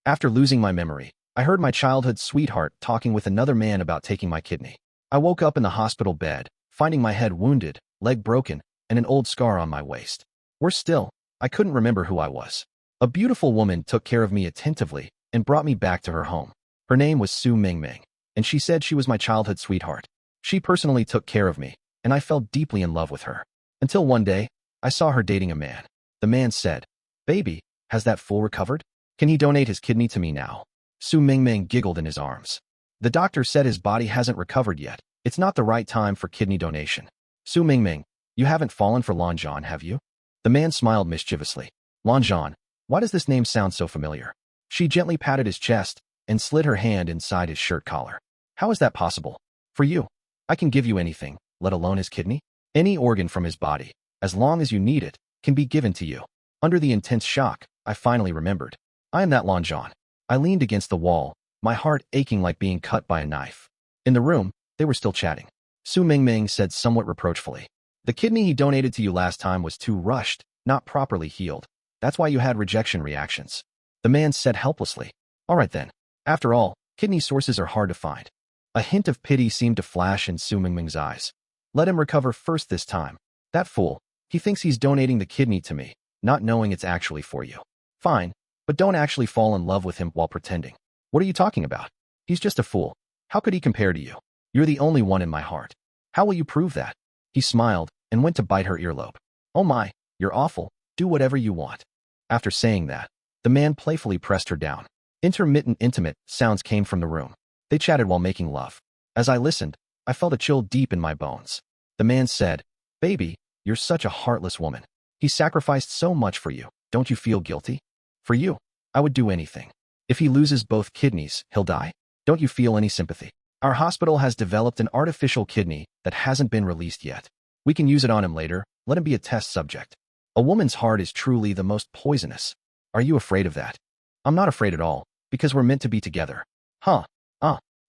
After losing my memory, I heard my childhood sweetheart talking with another man about taking my kidney. I woke up in the hospital bed, finding my head wounded, leg broken, and an old scar on my waist. Worse still, I couldn't remember who I was. A beautiful woman took care of me attentively and brought me back to her home. Her name was Su Mingming, and she said she was my childhood sweetheart. She personally took care of me, and I fell deeply in love with her. Until one day, I saw her dating a man. The man said, "Baby, has that fool recovered? Can he donate his kidney to me now?" Su Mingming giggled in his arms. "The doctor said his body hasn't recovered yet. It's not the right time for kidney donation." "Su Mingming, you haven't fallen for Lanjan, have you?" The man smiled mischievously. "Lanjan, why does this name sound so familiar?" She gently patted his chest and slid her hand inside his shirt collar. "How is that possible? For you, I can give you anything, let alone his kidney. Any organ from his body, as long as you need it, can be given to you." Under the intense shock, I finally remembered. I am that Lanjan. I leaned against the wall, my heart aching like being cut by a knife. In the room, they were still chatting. Su Mingming said somewhat reproachfully, "The kidney he donated to you last time was too rushed, not properly healed. That's why you had rejection reactions." The man said helplessly, "All right then. After all, kidney sources are hard to find." A hint of pity seemed to flash in Su Mingming's eyes. "Let him recover first this time. That fool, he thinks he's donating the kidney to me, not knowing it's actually for you. Fine, but don't actually fall in love with him while pretending. What are you talking about? He's just a fool. How could he compare to you? You're the only one in my heart. How will you prove that?" He smiled and went to bite her earlobe. "Oh my, you're awful. Do whatever you want." After saying that, the man playfully pressed her down. Intermittent intimate sounds came from the room. They chatted while making love. As I listened, I felt a chill deep in my bones. The man said, "Baby, you're such a heartless woman. He sacrificed so much for you. Don't you feel guilty? For you, I would do anything. If he loses both kidneys, he'll die. Don't you feel any sympathy? Our hospital has developed an artificial kidney that hasn't been released yet. We can use it on him later. Let him be a test subject. A woman's heart is truly the most poisonous. Are you afraid of that?" "I'm not afraid at all, because we're meant to be together." "Huh.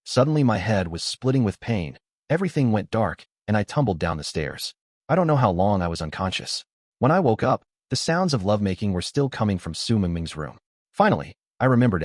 Suddenly my head was splitting with pain. Everything went dark, and I tumbled down the stairs. I don't know how long I was unconscious. When I woke up, the sounds of lovemaking were still coming from Su Mingming's room. Finally, I remembered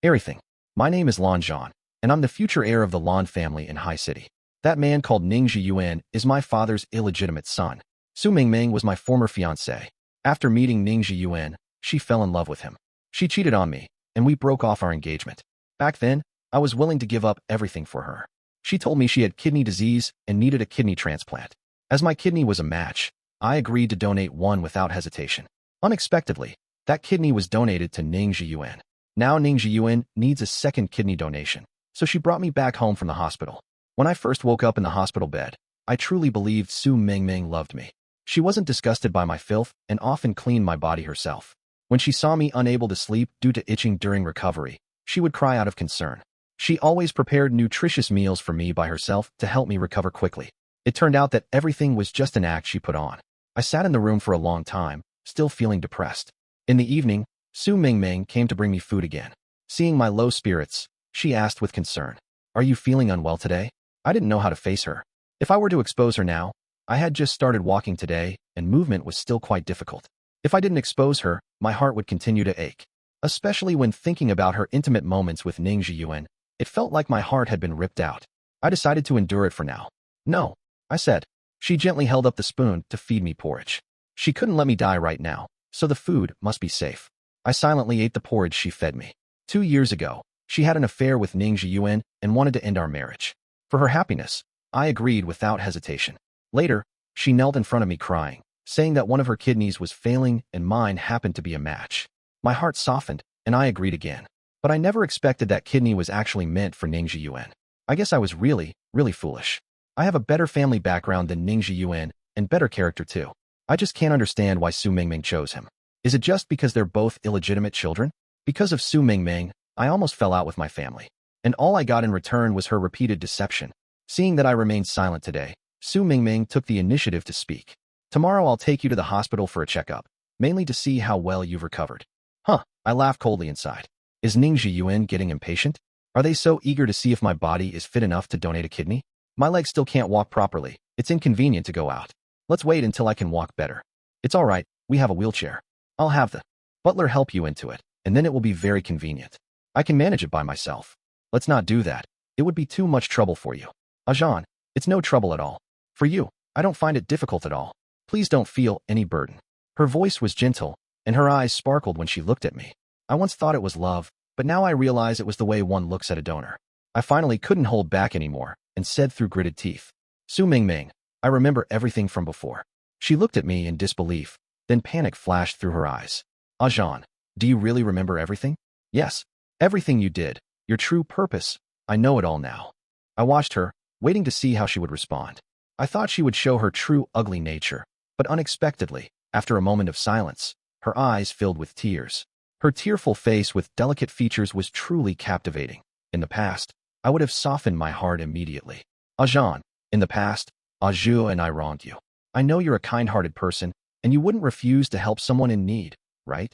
everything. My name is Lan Zhan, and I'm the future heir of the Lan family in High City. That man called Ning Zhiyuan is my father's illegitimate son. Su Mingming was my former fiancée. After meeting Ning Zhiyuan, she fell in love with him. She cheated on me, and we broke off our engagement. Back then, I was willing to give up everything for her. She told me she had kidney disease and needed a kidney transplant. As my kidney was a match, I agreed to donate one without hesitation. Unexpectedly, that kidney was donated to Ning Zhiyuan. Now Ning Zhiyuan needs a second kidney donation, so she brought me back home from the hospital. When I first woke up in the hospital bed, I truly believed Su Mingming loved me. She wasn't disgusted by my filth and often cleaned my body herself. When she saw me unable to sleep due to itching during recovery, she would cry out of concern. She always prepared nutritious meals for me by herself to help me recover quickly. It turned out that everything was just an act she put on. I sat in the room for a long time, still feeling depressed. In the evening, Su Mingming came to bring me food again. Seeing my low spirits, she asked with concern, "Are you feeling unwell today?" I didn't know how to face her. If I were to expose her now, I had just started walking today, and movement was still quite difficult. If I didn't expose her, my heart would continue to ache. Especially when thinking about her intimate moments with Ning Zhiyuan, it felt like my heart had been ripped out. I decided to endure it for now. "No," I said. She gently held up the spoon to feed me porridge. She couldn't let me die right now, so the food must be safe. I silently ate the porridge she fed me. 2 years ago, she had an affair with Ning Zhiyuan and wanted to end our marriage. For her happiness, I agreed without hesitation. Later, she knelt in front of me crying, saying that one of her kidneys was failing and mine happened to be a match. My heart softened, and I agreed again. But I never expected that kidney was actually meant for Ning Zhiyuan. I guess I was really foolish. I have a better family background than Ning Zhiyuan and better character too. I just can't understand why Su Mingming chose him. Is it just because they're both illegitimate children? Because of Su Mingming, I almost fell out with my family. And all I got in return was her repeated deception. Seeing that I remained silent today, Su Mingming took the initiative to speak. "Tomorrow I'll take you to the hospital for a checkup, mainly to see how well you've recovered." Huh, I laughed coldly inside. Is Ning Zhiyuan getting impatient? Are they so eager to see if my body is fit enough to donate a kidney? My legs still can't walk properly. It's inconvenient to go out. Let's wait until I can walk better. It's all right, we have a wheelchair. I'll have the butler help you into it, and then it will be very convenient. I can manage it by myself. Let's not do that. It would be too much trouble for you. Ajahn, it's no trouble at all. For you, I don't find it difficult at all. Please don't feel any burden. Her voice was gentle, and her eyes sparkled when she looked at me. I once thought it was love, but now I realize it was the way one looks at a donor. I finally couldn't hold back anymore and said through gritted teeth, Su Mingming, I remember everything from before. She looked at me in disbelief, then panic flashed through her eyes. Ajahn, do you really remember everything? Yes, everything you did, your true purpose, I know it all now. I watched her, waiting to see how she would respond. I thought she would show her true ugly nature, but unexpectedly, after a moment of silence, her eyes filled with tears. Her tearful face with delicate features was truly captivating. In the past, I would have softened my heart immediately. Ajahn, in the past, Aju and I wronged you. I know you're a kind-hearted person, and you wouldn't refuse to help someone in need, right?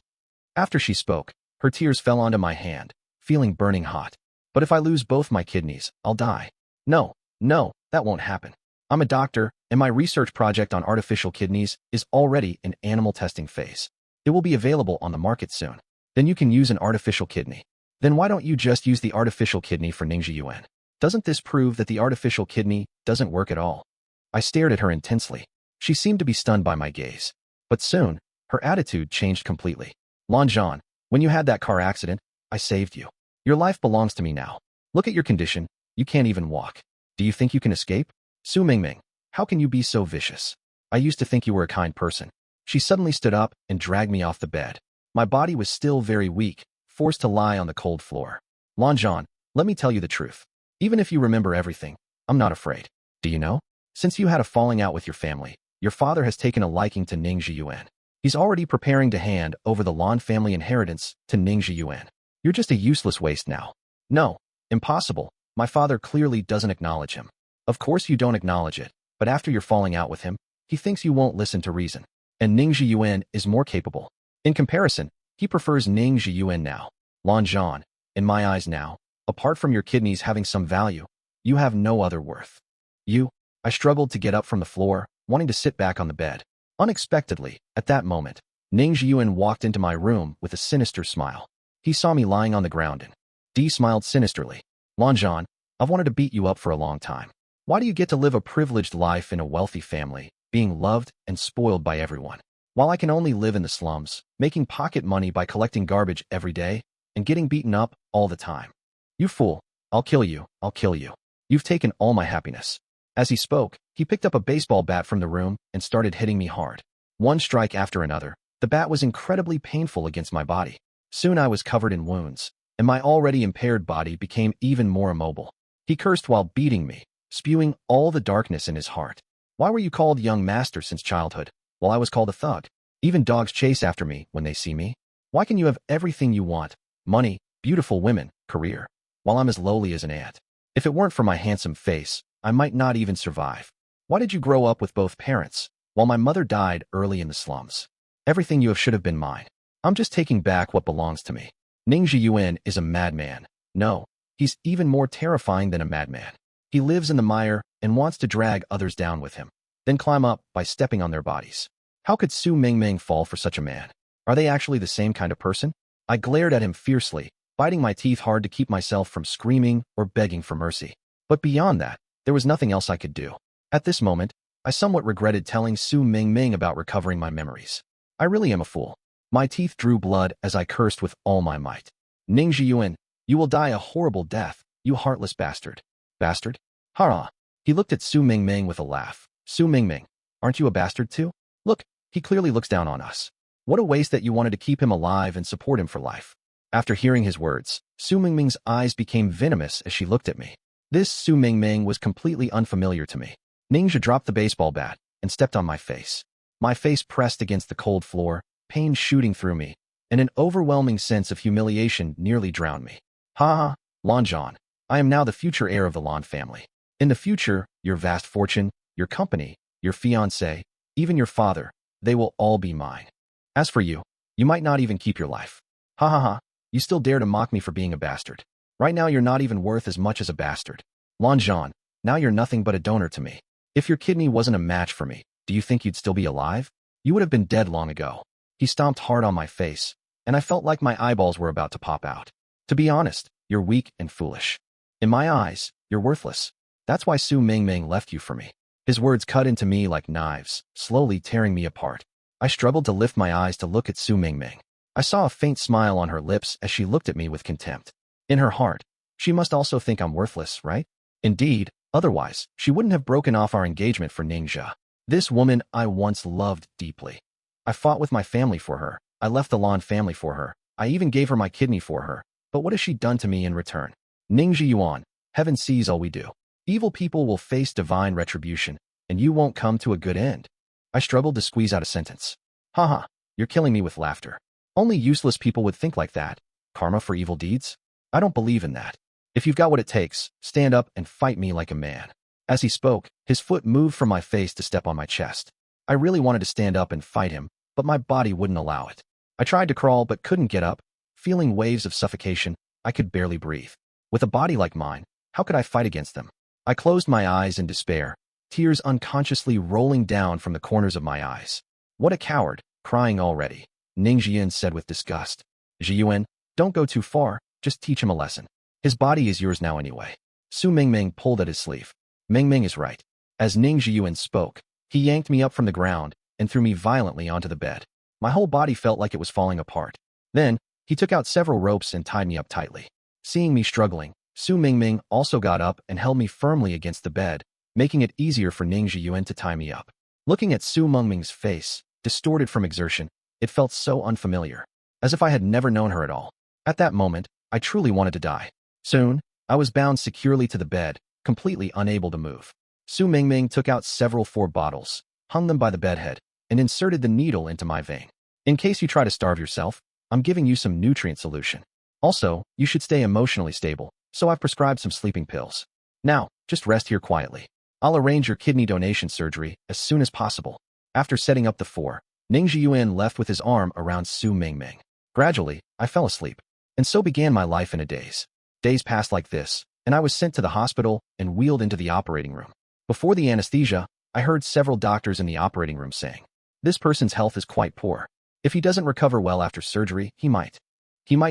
After she spoke, her tears fell onto my hand, feeling burning hot. But if I lose both my kidneys, I'll die. No, that won't happen. I'm a doctor, and my research project on artificial kidneys is already in animal testing phase. It will be available on the market soon. Then you can use an artificial kidney. Then why don't you just use the artificial kidney for Ningxi Yuan? Doesn't this prove that the artificial kidney doesn't work at all? I stared at her intensely. She seemed to be stunned by my gaze. But soon, her attitude changed completely. Lanzhan, when you had that car accident, I saved you. Your life belongs to me now. Look at your condition. You can't even walk. Do you think you can escape? Su Mingming, how can you be so vicious? I used to think you were a kind person. She suddenly stood up and dragged me off the bed. My body was still very weak, forced to lie on the cold floor. Lanzhan, let me tell you the truth. Even if you remember everything, I'm not afraid. Do you know? Since you had a falling out with your family, your father has taken a liking to Ningxi Yuan. He's already preparing to hand over the Lan family inheritance to Ningxi Yuan. You're just a useless waste now. No, impossible. My father clearly doesn't acknowledge him. Of course you don't acknowledge it, but after you're falling out with him, he thinks you won't listen to reason. And Ningxi Yuan is more capable. In comparison, he prefers Ningxi Yuan now. Lanzhan, in my eyes now, apart from your kidneys having some value, you have no other worth. I struggled to get up from the floor, wanting to sit back on the bed. Unexpectedly, at that moment, Ningxi Yuan walked into my room with a sinister smile. He saw me lying on the ground and smiled sinisterly. Lanzhan, I've wanted to beat you up for a long time. Why do you get to live a privileged life in a wealthy family, being loved and spoiled by everyone, while I can only live in the slums, making pocket money by collecting garbage every day, and getting beaten up all the time? You fool, I'll kill you. You've taken all my happiness. As he spoke, he picked up a baseball bat from the room and started hitting me hard. One strike after another, the bat was incredibly painful against my body. Soon I was covered in wounds, and my already impaired body became even more immobile. He cursed while beating me, spewing all the darkness in his heart. Why were you called young master since childhood, while I was called a thug? Even dogs chase after me when they see me. Why can you have everything you want, money, beautiful women, career, while I'm as lowly as an ant? If it weren't for my handsome face, I might not even survive. Why did you grow up with both parents, while my mother died early in the slums? Everything you have should have been mine. I'm just taking back what belongs to me. Ningxi Yuan is a madman. No, he's even more terrifying than a madman. He lives in the mire and wants to drag others down with him, then climb up by stepping on their bodies. How could Su Mingming fall for such a man? Are they actually the same kind of person? I glared at him fiercely, biting my teeth hard to keep myself from screaming or begging for mercy. But beyond that, there was nothing else I could do. At this moment, I somewhat regretted telling Su Mingming about recovering my memories. I really am a fool. My teeth drew blood as I cursed with all my might. Ningxi Yuan, you will die a horrible death, you heartless bastard. Bastard? Hara. He looked at Su Mingming with a laugh. Su Mingming, aren't you a bastard too? Look, he clearly looks down on us. What a waste that you wanted to keep him alive and support him for life. After hearing his words, Su Mingming's eyes became venomous as she looked at me. This Su Mingming was completely unfamiliar to me. Ningxia dropped the baseball bat and stepped on my face. My face pressed against the cold floor, pain shooting through me, and an overwhelming sense of humiliation nearly drowned me. Ha! Lanzhan, I am now the future heir of the Lan family. In the future, your vast fortune, your company, your fiancé, even your father, they will all be mine. As for you, you might not even keep your life. Ha! You still dare to mock me for being a bastard. Right now you're not even worth as much as a bastard. Lanzhan, now you're nothing but a donor to me. If your kidney wasn't a match for me, do you think you'd still be alive? You would have been dead long ago. He stomped hard on my face, and I felt like my eyeballs were about to pop out. To be honest, you're weak and foolish. In my eyes, you're worthless. That's why Su Mingming left you for me. His words cut into me like knives, slowly tearing me apart. I struggled to lift my eyes to look at Su Mingming. I saw a faint smile on her lips as she looked at me with contempt. In her heart, she must also think I'm worthless, right? Indeed, otherwise, she wouldn't have broken off our engagement for Ningxia. This woman I once loved deeply. I fought with my family for her. I left the Lan family for her. I even gave her my kidney for her. But what has she done to me in return? Ningxia Yuan, heaven sees all we do. Evil people will face divine retribution, and you won't come to a good end. I struggled to squeeze out a sentence. Haha, you're killing me with laughter. Only useless people would think like that. Karma for evil deeds? I don't believe in that. If you've got what it takes, stand up and fight me like a man. As he spoke, his foot moved from my face to step on my chest. I really wanted to stand up and fight him, but my body wouldn't allow it. I tried to crawl but couldn't get up. Feeling waves of suffocation, I could barely breathe. With a body like mine, how could I fight against them? I closed my eyes in despair, tears unconsciously rolling down from the corners of my eyes. What a coward, crying already, Ning Jian said with disgust. Zhiyuan, don't go too far, just teach him a lesson. His body is yours now anyway. Su Mingming pulled at his sleeve. Mingming is right. As Ning Zhiyuan spoke, he yanked me up from the ground and threw me violently onto the bed. My whole body felt like it was falling apart. Then, he took out several ropes and tied me up tightly. Seeing me struggling, Su Mingming also got up and held me firmly against the bed, making it easier for Ning Zhiyuan to tie me up. Looking at Su Mingming's face, distorted from exertion, it felt so unfamiliar, as if I had never known her at all. At that moment, I truly wanted to die. Soon, I was bound securely to the bed, completely unable to move. Su Mingming took out several 4 bottles, hung them by the bedhead, and inserted the needle into my vein. In case you try to starve yourself, I'm giving you some nutrient solution. Also, you should stay emotionally stable, so I've prescribed some sleeping pills. Now, just rest here quietly. I'll arrange your kidney donation surgery as soon as possible. After setting up the 4, Ning Zhiyuan left with his arm around Su Mingming. Gradually, I fell asleep, and so began my life in a daze. Days passed like this, and I was sent to the hospital and wheeled into the operating room. Before the anesthesia, I heard several doctors in the operating room saying, "This person's health is quite poor. If he doesn't recover well after surgery, he might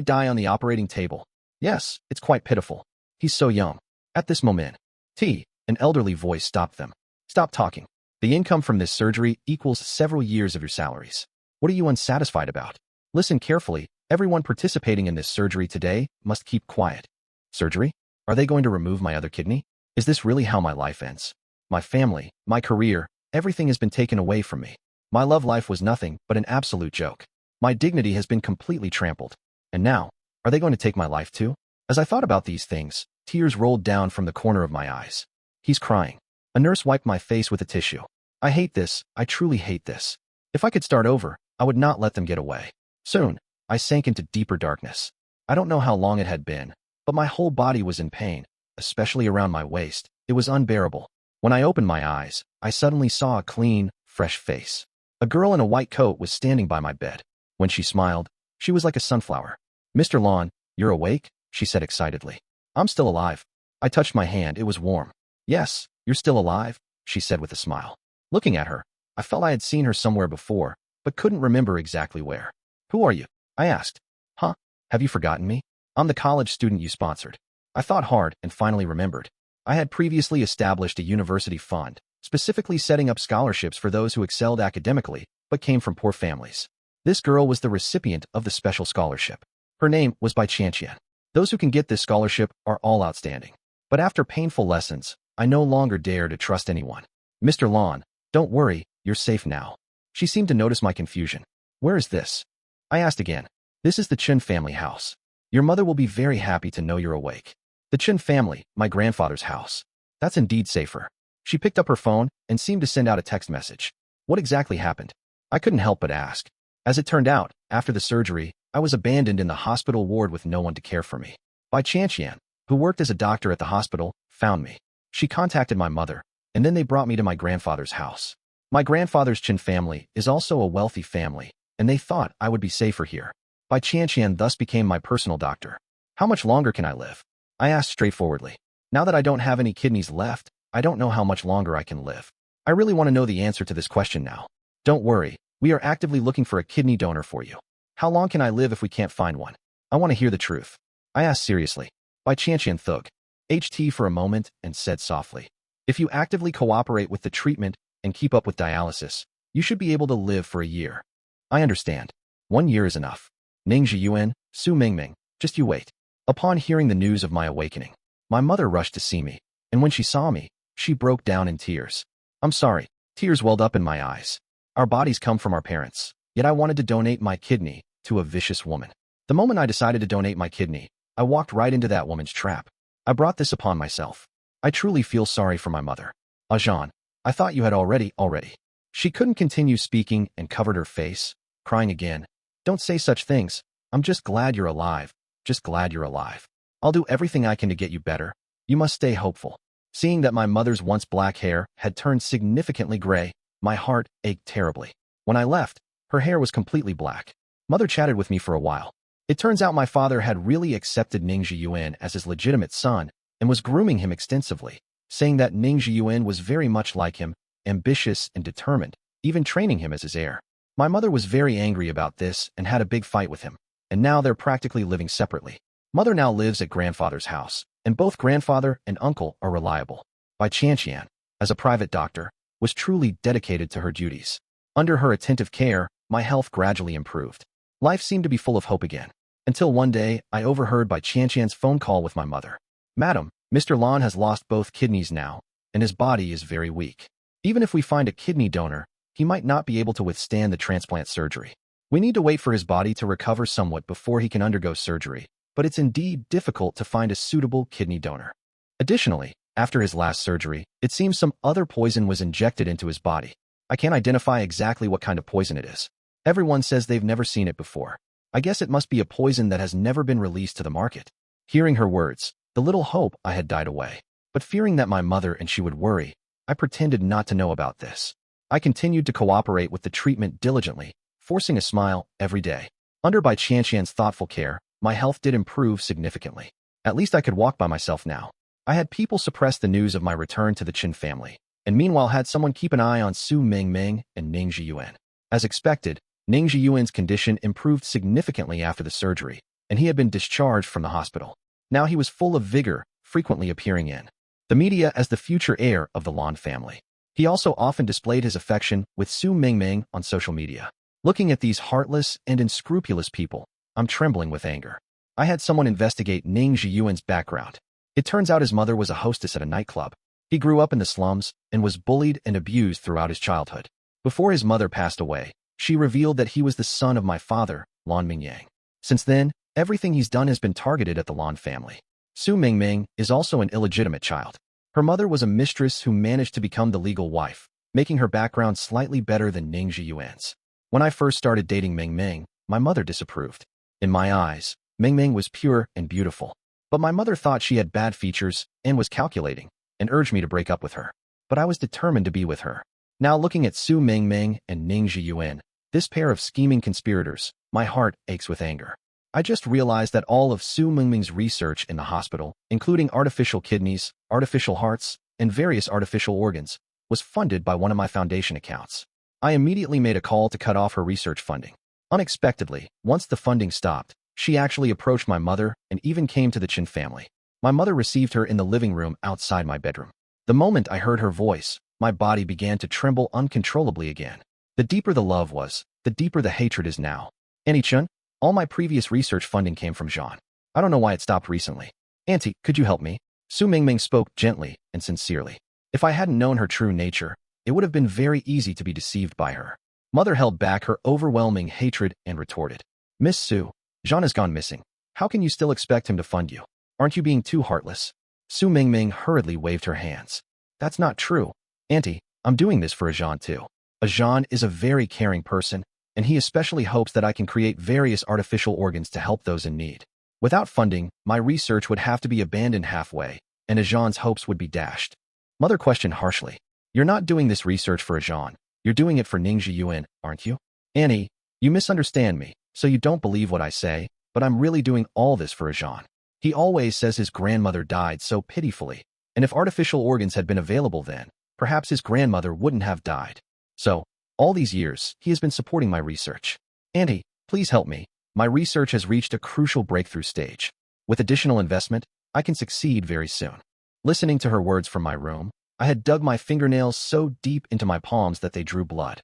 die on the operating table. Yes, it's quite pitiful. He's so young." At this moment, an elderly voice stopped them. "Stop talking. The income from this surgery equals several years of your salaries. What are you unsatisfied about? Listen carefully. Everyone participating in this surgery today must keep quiet." Surgery? Are they going to remove my other kidney? Is this really how my life ends? My family, my career, everything has been taken away from me. My love life was nothing but an absolute joke. My dignity has been completely trampled. And now, are they going to take my life too? As I thought about these things, tears rolled down from the corner of my eyes. He's crying. A nurse wiped my face with a tissue. I hate this. I truly hate this. If I could start over, I would not let them get away. Soon, I sank into deeper darkness. I don't know how long it had been, but my whole body was in pain, especially around my waist. It was unbearable. When I opened my eyes, I suddenly saw a clean, fresh face. A girl in a white coat was standing by my bed. When she smiled, she was like a sunflower. "Mr. Lon, you're awake?" she said excitedly. "I'm still alive." I touched my hand. It was warm. "Yes, you're still alive," she said with a smile. Looking at her, I felt I had seen her somewhere before, but couldn't remember exactly where. "Who are you?" I asked. "Huh? Have you forgotten me? I'm the college student you sponsored." I thought hard and finally remembered. I had previously established a university fund, specifically setting up scholarships for those who excelled academically but came from poor families. This girl was the recipient of the special scholarship. Her name was Bai Qianqian. Those who can get this scholarship are all outstanding. But after painful lessons, I no longer dare to trust anyone. "Mr. Lon, don't worry, you're safe now." She seemed to notice my confusion. "Where is this?" I asked again. "This is the Chen family house. Your mother will be very happy to know you're awake." The Chen family, my grandfather's house. That's indeed safer. She picked up her phone and seemed to send out a text message. What exactly happened? I couldn't help but ask. As it turned out, after the surgery, I was abandoned in the hospital ward with no one to care for me. Bai Qianqian, who worked as a doctor at the hospital, found me. She contacted my mother, and then they brought me to my grandfather's house. My grandfather's Chen family is also a wealthy family, and they thought I would be safer here. Bai Qianqian thus became my personal doctor. "How much longer can I live?" I asked straightforwardly. Now that I don't have any kidneys left, I don't know how much longer I can live. I really want to know the answer to this question now. "Don't worry, we are actively looking for a kidney donor for you. How long can I live if we can't find one? I want to hear the truth. I asked seriously. By Chantian Thug. HT for a moment and said softly. If you actively cooperate with the treatment and keep up with dialysis, you should be able to live for a year. I understand. 1 year is enough. Ning Zhiyuan, Su Mingming, just you wait. Upon hearing the news of my awakening, my mother rushed to see me, and when she saw me, she broke down in tears. I'm sorry. Tears welled up in my eyes. Our bodies come from our parents, yet I wanted to donate my kidney to a vicious woman. The moment I decided to donate my kidney, I walked right into that woman's trap. I brought this upon myself. I truly feel sorry for my mother. Ajahn, I thought you had already. She couldn't continue speaking and covered her face, crying again. Don't say such things. I'm just glad you're alive. Just glad you're alive. I'll do everything I can to get you better. You must stay hopeful. Seeing that my mother's once black hair had turned significantly gray, my heart ached terribly. When I left, her hair was completely black. Mother chatted with me for a while. It turns out my father had really accepted Ning Zhiyuan as his legitimate son and was grooming him extensively, saying that Ning Zhiyuan was very much like him, ambitious and determined, even training him as his heir. My mother was very angry about this and had a big fight with him, and now they're practically living separately. Mother now lives at grandfather's house, and both grandfather and uncle are reliable. Bai Chantian, as a private doctor, was truly dedicated to her duties. Under her attentive care, my health gradually improved. Life seemed to be full of hope again, until one day I overheard Bai Chantian's phone call with my mother. Madam, Mr. Lan has lost both kidneys now, and his body is very weak. Even if we find a kidney donor, he might not be able to withstand the transplant surgery. We need to wait for his body to recover somewhat before he can undergo surgery, but it's indeed difficult to find a suitable kidney donor. Additionally, after his last surgery, it seems some other poison was injected into his body. I can't identify exactly what kind of poison it is. Everyone says they've never seen it before. I guess it must be a poison that has never been released to the market. Hearing her words, the little hope I had died away. But fearing that my mother and she would worry, I pretended not to know about this. I continued to cooperate with the treatment diligently, forcing a smile every day. Under Bai Chantian's thoughtful care, my health did improve significantly. At least I could walk by myself now. I had people suppress the news of my return to the Qin family, and meanwhile had someone keep an eye on Su Mingming and Ning Zhiyuan. As expected, Ning Zhiyuan's condition improved significantly after the surgery, and he had been discharged from the hospital. Now he was full of vigor, frequently appearing in the media as the future heir of the Lan family. He also often displayed his affection with Su Mingming on social media. Looking at these heartless and unscrupulous people, I'm trembling with anger. I had someone investigate Ning Zhiyuan's background. It turns out his mother was a hostess at a nightclub. He grew up in the slums and was bullied and abused throughout his childhood. Before his mother passed away, she revealed that he was the son of my father, Lan Mingyang. Since then, everything he's done has been targeted at the Lan family. Su Mingming is also an illegitimate child. Her mother was a mistress who managed to become the legal wife, making her background slightly better than Ning Zhiyuan's. When I first started dating Mingming, my mother disapproved. In my eyes, Mingming was pure and beautiful. But my mother thought she had bad features and was calculating, and urged me to break up with her. But I was determined to be with her. Now looking at Su Mingming and Ning Zhiyuan, this pair of scheming conspirators, my heart aches with anger. I just realized that all of Su Mingming's research in the hospital, including artificial kidneys, artificial hearts, and various artificial organs, was funded by one of my foundation accounts. I immediately made a call to cut off her research funding. Unexpectedly, once the funding stopped, she actually approached my mother and even came to the Qin family. My mother received her in the living room outside my bedroom. The moment I heard her voice, my body began to tremble uncontrollably again. The deeper the love was, the deeper the hatred is now. Auntie Chun, all my previous research funding came from Jean. I don't know why it stopped recently. Auntie, could you help me? Su Mingming spoke gently and sincerely. If I hadn't known her true nature, it would have been very easy to be deceived by her. Mother held back her overwhelming hatred and retorted. Miss Su, Jean has gone missing. How can you still expect him to fund you? Aren't you being too heartless? Su Mingming hurriedly waved her hands. That's not true. Auntie, I'm doing this for Ajahn too. Ajahn is a very caring person, and he especially hopes that I can create various artificial organs to help those in need. Without funding, my research would have to be abandoned halfway, and Ajahn's hopes would be dashed. Mother questioned harshly. You're not doing this research for Ajahn. You're doing it for Ning Zhiyuan, aren't you? Annie, you misunderstand me, so you don't believe what I say, but I'm really doing all this for Ajahn. He always says his grandmother died so pitifully, and if artificial organs had been available then, perhaps his grandmother wouldn't have died. So, all these years, he has been supporting my research. Auntie, please help me. My research has reached a crucial breakthrough stage. With additional investment, I can succeed very soon. Listening to her words from my room, I had dug my fingernails so deep into my palms that they drew blood.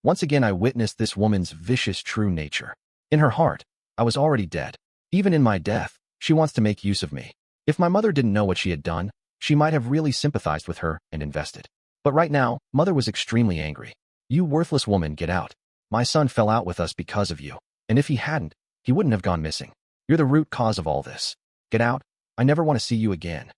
Once again I witnessed this woman's vicious true nature. In her heart, I was already dead. Even in my death, she wants to make use of me. If my mother didn't know what she had done, she might have really sympathized with her and invested. But right now, mother was extremely angry. You worthless woman, get out. My son fell out with us because of you. And if he hadn't, he wouldn't have gone missing. You're the root cause of all this. Get out. I never want to see you again.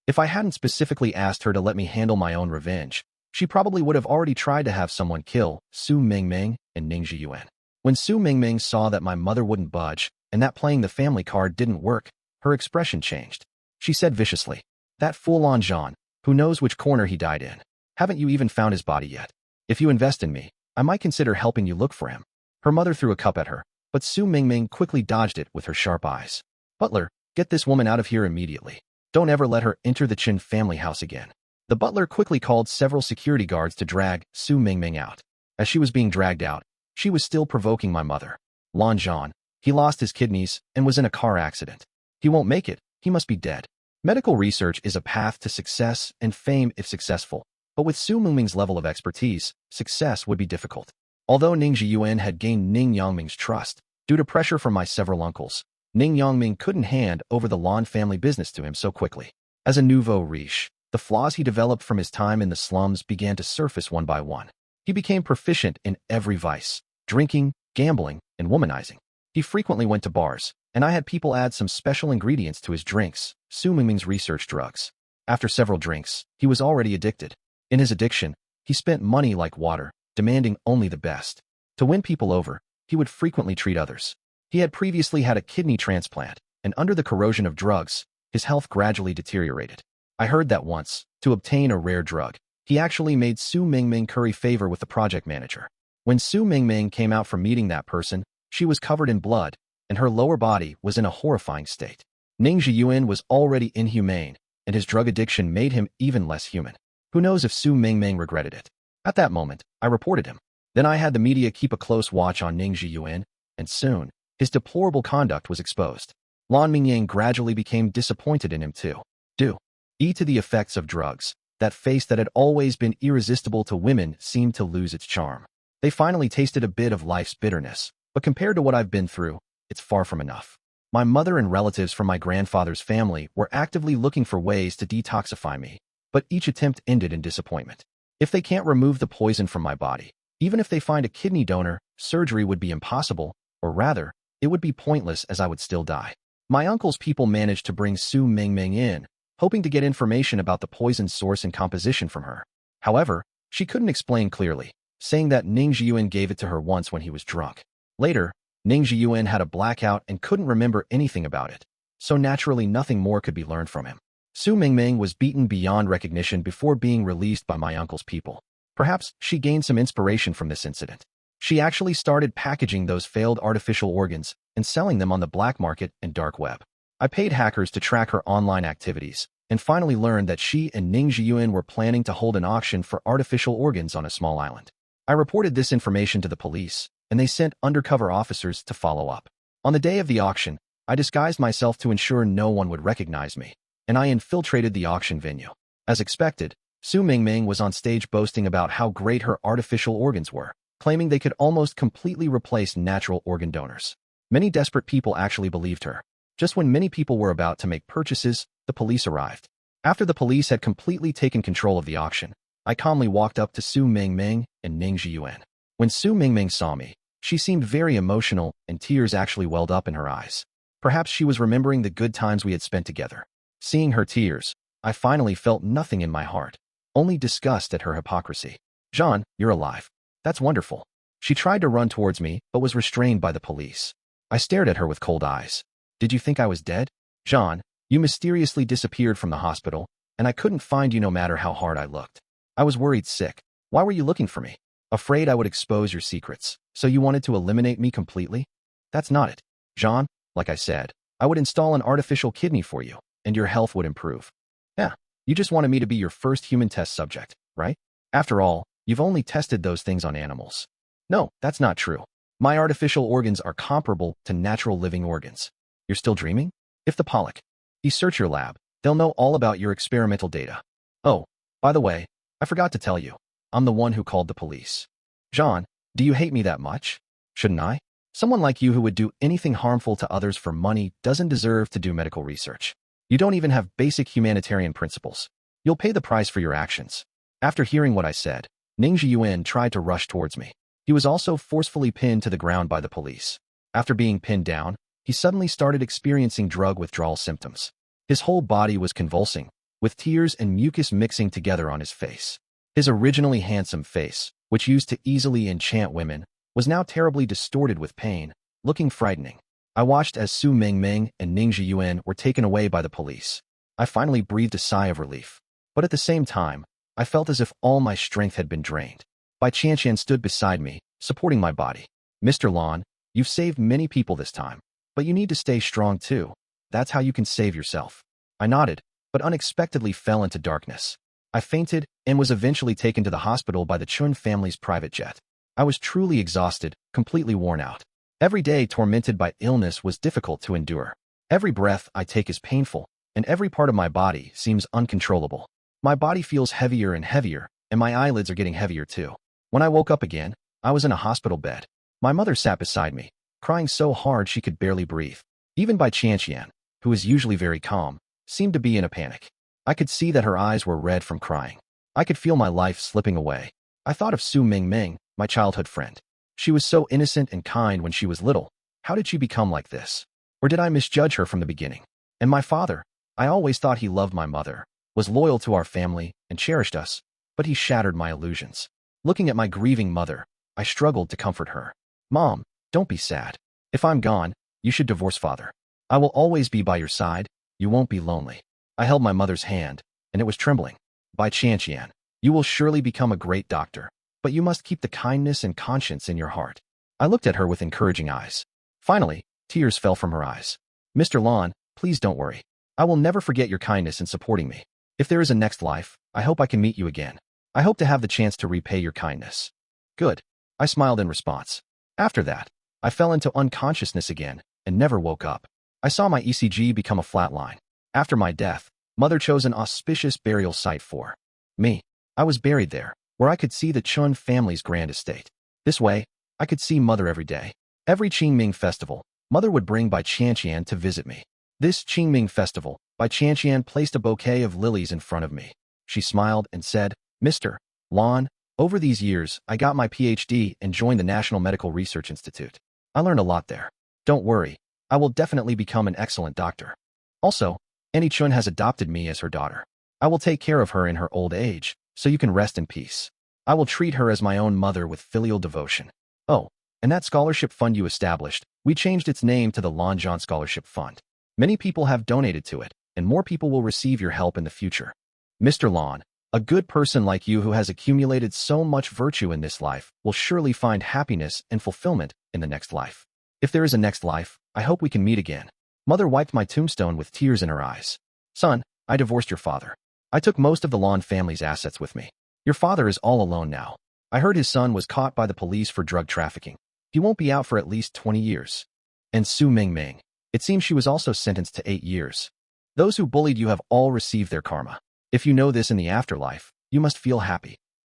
If I hadn't specifically asked her to let me handle my own revenge, she probably would have already tried to have someone kill Su Mingming and Ning Zhiyuan. When Su Mingming saw that my mother wouldn't budge and that playing the family card didn't work, her expression changed. She said viciously, "That fool on Jean, who knows which corner he died in. Haven't you even found his body yet? If you invest in me, I might consider helping you look for him." Her mother threw a cup at her, but Su Mingming quickly dodged it with her sharp eyes. "Butler, get this woman out of here immediately. Don't ever let her enter the Chin family house again." The butler quickly called several security guards to drag Su Mingming out. As she was being dragged out, she was still provoking my mother. Lan Zhan, he lost his kidneys and was in a car accident. He won't make it, he must be dead. Medical research is a path to success and fame if successful, but with Su Mingming's level of expertise, success would be difficult. Although Ning Zhiyuan had gained Ning Yangming's trust, due to pressure from my several uncles, Ning Yangming couldn't hand over the Lan family business to him so quickly. As a nouveau riche, the flaws he developed from his time in the slums began to surface one by one. He became proficient in every vice: drinking, gambling, and womanizing. He frequently went to bars, and I had people add some special ingredients to his drinks, Su Mingming's research drugs. After several drinks, he was already addicted. In his addiction, he spent money like water, demanding only the best. To win people over, he would frequently treat others. He had previously had a kidney transplant, and under the corrosion of drugs, his health gradually deteriorated. I heard that once, to obtain a rare drug, he actually made Su Mingming curry favor with the project manager. When Su Mingming came out from meeting that person, she was covered in blood, and her lower body was in a horrifying state. Ning Zhiyuan was already inhumane, and his drug addiction made him even less human. Who knows if Su Mingming regretted it? At that moment, I reported him. Then I had the media keep a close watch on Ning Zhiyuan, and soon, his deplorable conduct was exposed. Lan Mingyang gradually became disappointed in him too. To the effects of drugs, that face that had always been irresistible to women seemed to lose its charm. They finally tasted a bit of life's bitterness, but compared to what I've been through, it's far from enough. My mother and relatives from my grandfather's family were actively looking for ways to detoxify me, but each attempt ended in disappointment. If they can't remove the poison from my body, even if they find a kidney donor, surgery would be impossible, or rather, it would be pointless as I would still die. My uncle's people managed to bring Su Mingming in, hoping to get information about the poison's source and composition from her. However, she couldn't explain clearly, saying that Ning Zhiyuan gave it to her once when he was drunk. Later, Ning Zhiyuan had a blackout and couldn't remember anything about it, so naturally nothing more could be learned from him. Su Mingming was beaten beyond recognition before being released by my uncle's people. Perhaps she gained some inspiration from this incident. She actually started packaging those failed artificial organs and selling them on the black market and dark web. I paid hackers to track her online activities, and finally learned that she and Ning Zhiyuan were planning to hold an auction for artificial organs on a small island. I reported this information to the police, and they sent undercover officers to follow up. On the day of the auction, I disguised myself to ensure no one would recognize me, and I infiltrated the auction venue. As expected, Su Mingming was on stage boasting about how great her artificial organs were, claiming they could almost completely replace natural organ donors. Many desperate people actually believed her. Just when many people were about to make purchases, the police arrived. After the police had completely taken control of the auction, I calmly walked up to Su Mingming and Ning Zhiyuan. When Su Mingming saw me, she seemed very emotional and tears actually welled up in her eyes. Perhaps she was remembering the good times we had spent together. Seeing her tears, I finally felt nothing in my heart, only disgust at her hypocrisy. "Jean, you're alive. That's wonderful." She tried to run towards me, but was restrained by the police. I stared at her with cold eyes. "Did you think I was dead? Jean, you mysteriously disappeared from the hospital, and I couldn't find you no matter how hard I looked. I was worried sick. Why were you looking for me? Afraid I would expose your secrets, so you wanted to eliminate me completely? That's not it. Jean, like I said, I would install an artificial kidney for you, and your health would improve. Yeah, you just wanted me to be your first human test subject, right? After all, you've only tested those things on animals." "No, that's not true. My artificial organs are comparable to natural living organs. You're still dreaming? If the Pollock search your lab, they'll know all about your experimental data. Oh, by the way, I forgot to tell you. I'm the one who called the police. John, do you hate me that much? Shouldn't I? Someone like you who would do anything harmful to others for money doesn't deserve to do medical research. You don't even have basic humanitarian principles. You'll pay the price for your actions. After hearing what I said, Ning Zhiyuan tried to rush towards me. He was also forcefully pinned to the ground by the police. After being pinned down, he suddenly started experiencing drug withdrawal symptoms. His whole body was convulsing, with tears and mucus mixing together on his face. His originally handsome face, which used to easily enchant women, was now terribly distorted with pain, looking frightening. I watched as Su Mingming and Ning Zhiyuan were taken away by the police. I finally breathed a sigh of relief. But at the same time, I felt as if all my strength had been drained. Bai Qianqian stood beside me, supporting my body. Mr. Lan, you've saved many people this time, but you need to stay strong too. That's how you can save yourself. I nodded, but unexpectedly fell into darkness. I fainted and was eventually taken to the hospital by the Chun family's private jet. I was truly exhausted, completely worn out. Every day tormented by illness was difficult to endure. Every breath I take is painful, and every part of my body seems uncontrollable. My body feels heavier and heavier, and my eyelids are getting heavier too. When I woke up again, I was in a hospital bed. My mother sat beside me, crying so hard she could barely breathe. Even Bai Qianqian, who is usually very calm, seemed to be in a panic. I could see that her eyes were red from crying. I could feel my life slipping away. I thought of Su Mingming, my childhood friend. She was so innocent and kind when she was little. How did she become like this? Or did I misjudge her from the beginning? And my father? I always thought he loved my mother, was loyal to our family, and cherished us, but he shattered my illusions. Looking at my grieving mother, I struggled to comfort her. Mom, don't be sad. If I'm gone, you should divorce father. I will always be by your side. You won't be lonely. I held my mother's hand, and it was trembling. Bai Qianqian, you will surely become a great doctor, but you must keep the kindness and conscience in your heart. I looked at her with encouraging eyes. Finally, tears fell from her eyes. Mr. Lan, please don't worry. I will never forget your kindness in supporting me. If there is a next life, I hope I can meet you again. I hope to have the chance to repay your kindness. Good. I smiled in response. After that, I fell into unconsciousness again and never woke up. I saw my ECG become a flat line. After my death, Mother chose an auspicious burial site for me. I was buried there, where I could see the Chun family's grand estate. This way, I could see Mother every day. Every Qingming festival, Mother would bring Bai Qianqian to visit me. This Qingming festival, Bai Qianqian placed a bouquet of lilies in front of me. She smiled and said, Mr. Lan, over these years, I got my PhD and joined the National Medical Research Institute. I learned a lot there. Don't worry, I will definitely become an excellent doctor. Also, Annie Chun has adopted me as her daughter. I will take care of her in her old age, so you can rest in peace. I will treat her as my own mother with filial devotion. Oh, and that scholarship fund you established, we changed its name to the Lanjian Scholarship Fund. Many people have donated to it, and more people will receive your help in the future. Mr. Lan, a good person like you who has accumulated so much virtue in this life will surely find happiness and fulfillment in the next life. If there is a next life, I hope we can meet again. Mother wiped my tombstone with tears in her eyes. Son, I divorced your father. I took most of the Lan family's assets with me. Your father is all alone now. I heard his son was caught by the police for drug trafficking. He won't be out for at least 20 years. And Su Mingming. It seems she was also sentenced to 8 years. Those who bullied you have all received their karma. If you know this in the afterlife, you must feel happy.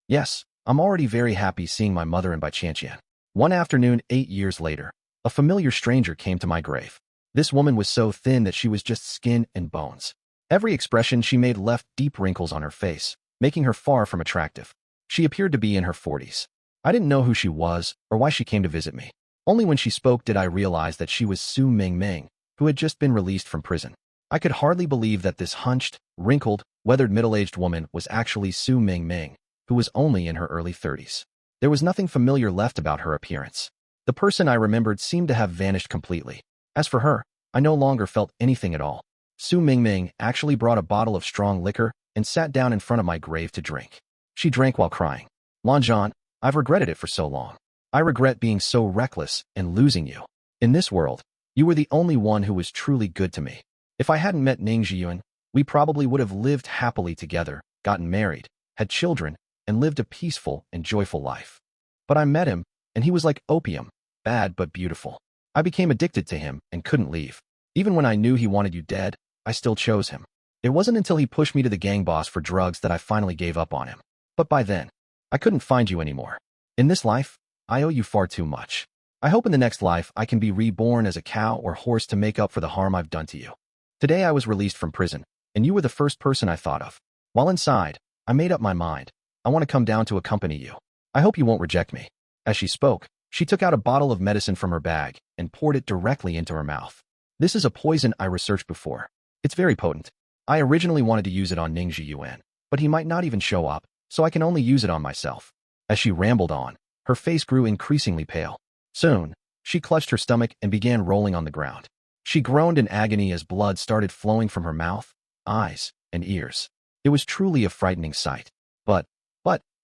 Yes, I'm already very happy seeing my mother and Bai Qianqian. One afternoon 8 years later, a familiar stranger came to my grave. This woman was so thin that she was just skin and bones. Every expression she made left deep wrinkles on her face, making her far from attractive. She appeared to be in her 40s. I didn't know who she was or why she came to visit me. Only when she spoke did I realize that she was Su Mingming, who had just been released from prison. I could hardly believe that this hunched, wrinkled, weathered middle-aged woman was actually Su Mingming, who was only in her early 30s. There was nothing familiar left about her appearance. The person I remembered seemed to have vanished completely. As for her, I no longer felt anything at all. Su Mingming actually brought a bottle of strong liquor and sat down in front of my grave to drink. She drank while crying. Lanjian, I've regretted it for so long. I regret being so reckless and losing you. In this world, you were the only one who was truly good to me. If I hadn't met Ning Zhiyuan, we probably would have lived happily together, gotten married, had children, and lived a peaceful and joyful life. But I met him, and he was like opium, bad but beautiful. I became addicted to him and couldn't leave. Even when I knew he wanted you dead, I still chose him. It wasn't until he pushed me to the gang boss for drugs that I finally gave up on him. But by then, I couldn't find you anymore. In this life, I owe you far too much. I hope in the next life I can be reborn as a cow or horse to make up for the harm I've done to you. Today I was released from prison, and you were the first person I thought of. While inside, I made up my mind. I want to come down to accompany you. I hope you won't reject me. As she spoke, she took out a bottle of medicine from her bag and poured it directly into her mouth. This is a poison I researched before. It's very potent. I originally wanted to use it on Ningji Yuan, but he might not even show up, so I can only use it on myself. As she rambled on, her face grew increasingly pale. Soon, she clutched her stomach and began rolling on the ground. She groaned in agony as blood started flowing from her mouth, eyes, and ears. It was truly a frightening sight. But,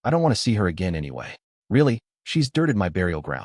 I don't want to see her again anyway. Really, she's dirted my burial ground.